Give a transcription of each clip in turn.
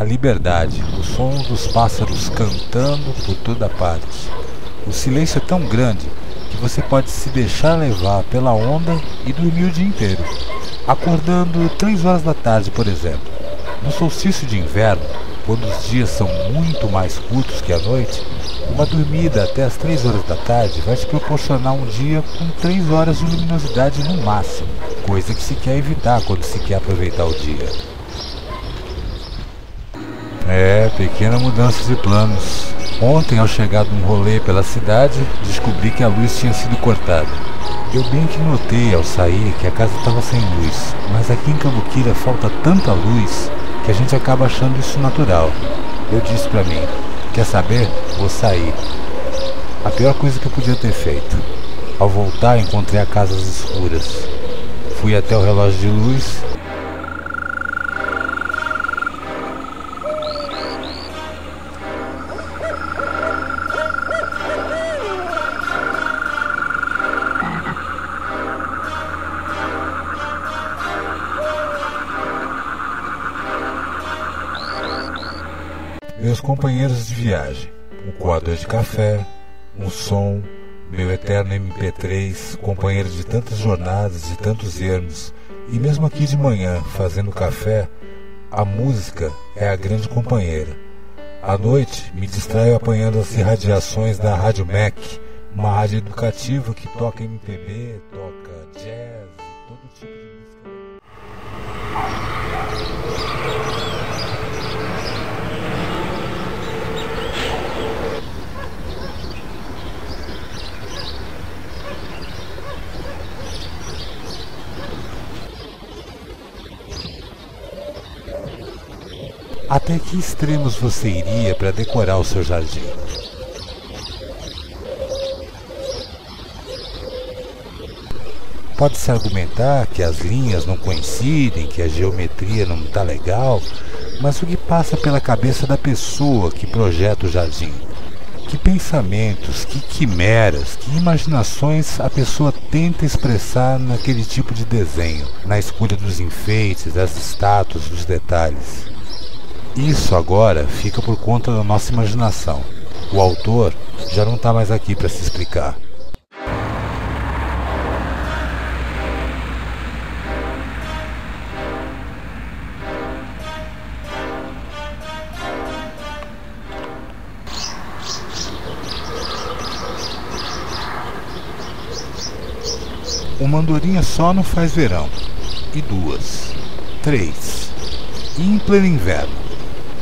a liberdade, o som dos pássaros cantando por toda parte. O silêncio é tão grande que você pode se deixar levar pela onda e dormir o dia inteiro, acordando 3 horas da tarde, por exemplo. No solstício de inverno, quando os dias são muito mais curtos que a noite, uma dormida até as 3 horas da tarde vai te proporcionar um dia com 3 horas de luminosidade no máximo, coisa que se quer evitar quando se quer aproveitar o dia. Pequena mudança de planos. Ontem, ao chegar de um rolê pela cidade, descobri que a luz tinha sido cortada. Eu bem que notei ao sair que a casa estava sem luz, mas aqui em Cambuquira falta tanta luz que a gente acaba achando isso natural. Eu disse pra mim, quer saber? Vou sair. A pior coisa que eu podia ter feito. Ao voltar, encontrei a casa às escuras. Fui até o relógio de luz. Meus companheiros de viagem, um coador de café, um som, meu eterno MP3, companheiro de tantas jornadas, de tantos ermos, e mesmo aqui de manhã, fazendo café, a música é a grande companheira. À noite, me distraio apanhando as irradiações da Rádio Mac, uma rádio educativa que toca MPB, toca jazz, todo tipo de música. Até que extremos você iria para decorar o seu jardim? Pode-se argumentar que as linhas não coincidem, que a geometria não está legal, mas o que passa pela cabeça da pessoa que projeta o jardim? Que pensamentos, que quimeras, que imaginações a pessoa tenta expressar naquele tipo de desenho, na escolha dos enfeites, das estátuas, dos detalhes? Isso agora fica por conta da nossa imaginação. O autor já não está mais aqui para se explicar. Uma andorinha só não faz verão. E 2, 3. E em pleno inverno?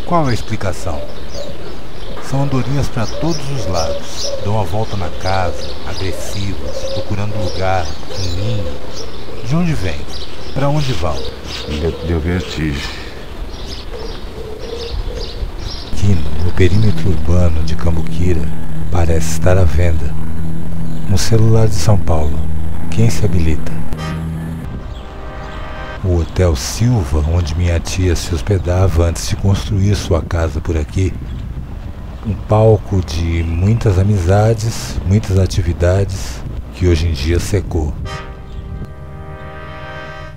Qual é a explicação? São andorinhas para todos os lados. Dão a volta na casa, agressivas, procurando lugar, um ninho. De onde vêm? Para onde vão? Deu vertigem. Aqui no perímetro urbano de Cambuquira parece estar à venda um celular de São Paulo. Quem se habilita? O Hotel Silva, onde minha tia se hospedava antes de construir sua casa por aqui. Um palco de muitas amizades, muitas atividades, que hoje em dia secou.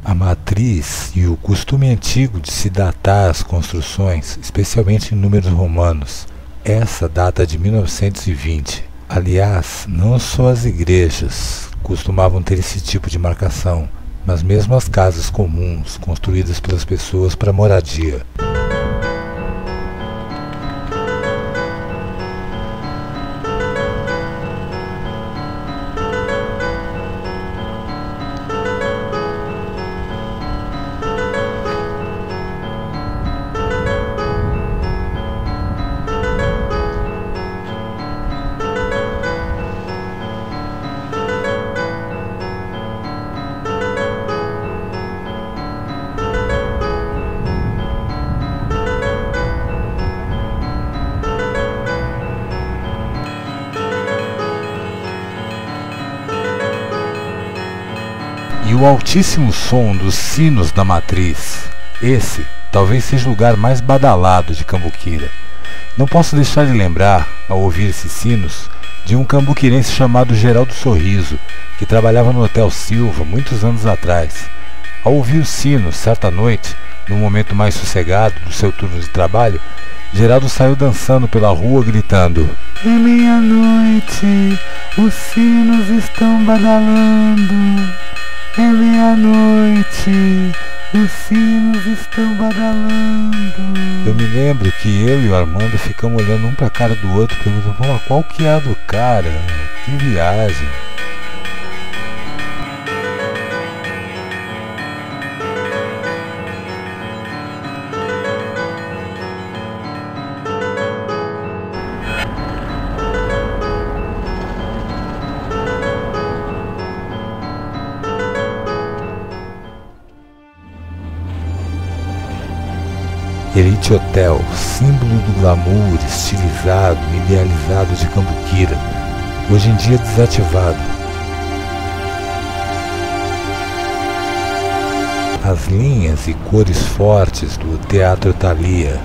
A matriz e o costume antigo de se datar as construções, especialmente em números romanos, essa data de 1920. Aliás, não só as igrejas costumavam ter esse tipo de marcação, mas mesmo as casas comuns construídas pelas pessoas para moradia. E o altíssimo som dos sinos da matriz. Esse talvez seja o lugar mais badalado de Cambuquira. Não posso deixar de lembrar, ao ouvir esses sinos, de um cambuquirense chamado Geraldo Sorriso, que trabalhava no Hotel Silva muitos anos atrás. Ao ouvir os sinos, certa noite, No momento mais sossegado do seu turno de trabalho, Geraldo saiu dançando pela rua gritando: "É meia-noite, os sinos estão badalando. É meia-noite, os sinos estão badalando." Eu me lembro que eu e o Armando ficamos olhando um pra cara do outro, perguntando: "Qual que é a do cara? Que viagem." Elite Hotel, símbolo do glamour estilizado e idealizado de Cambuquira, hoje em dia desativado. As linhas e cores fortes do Teatro Thalia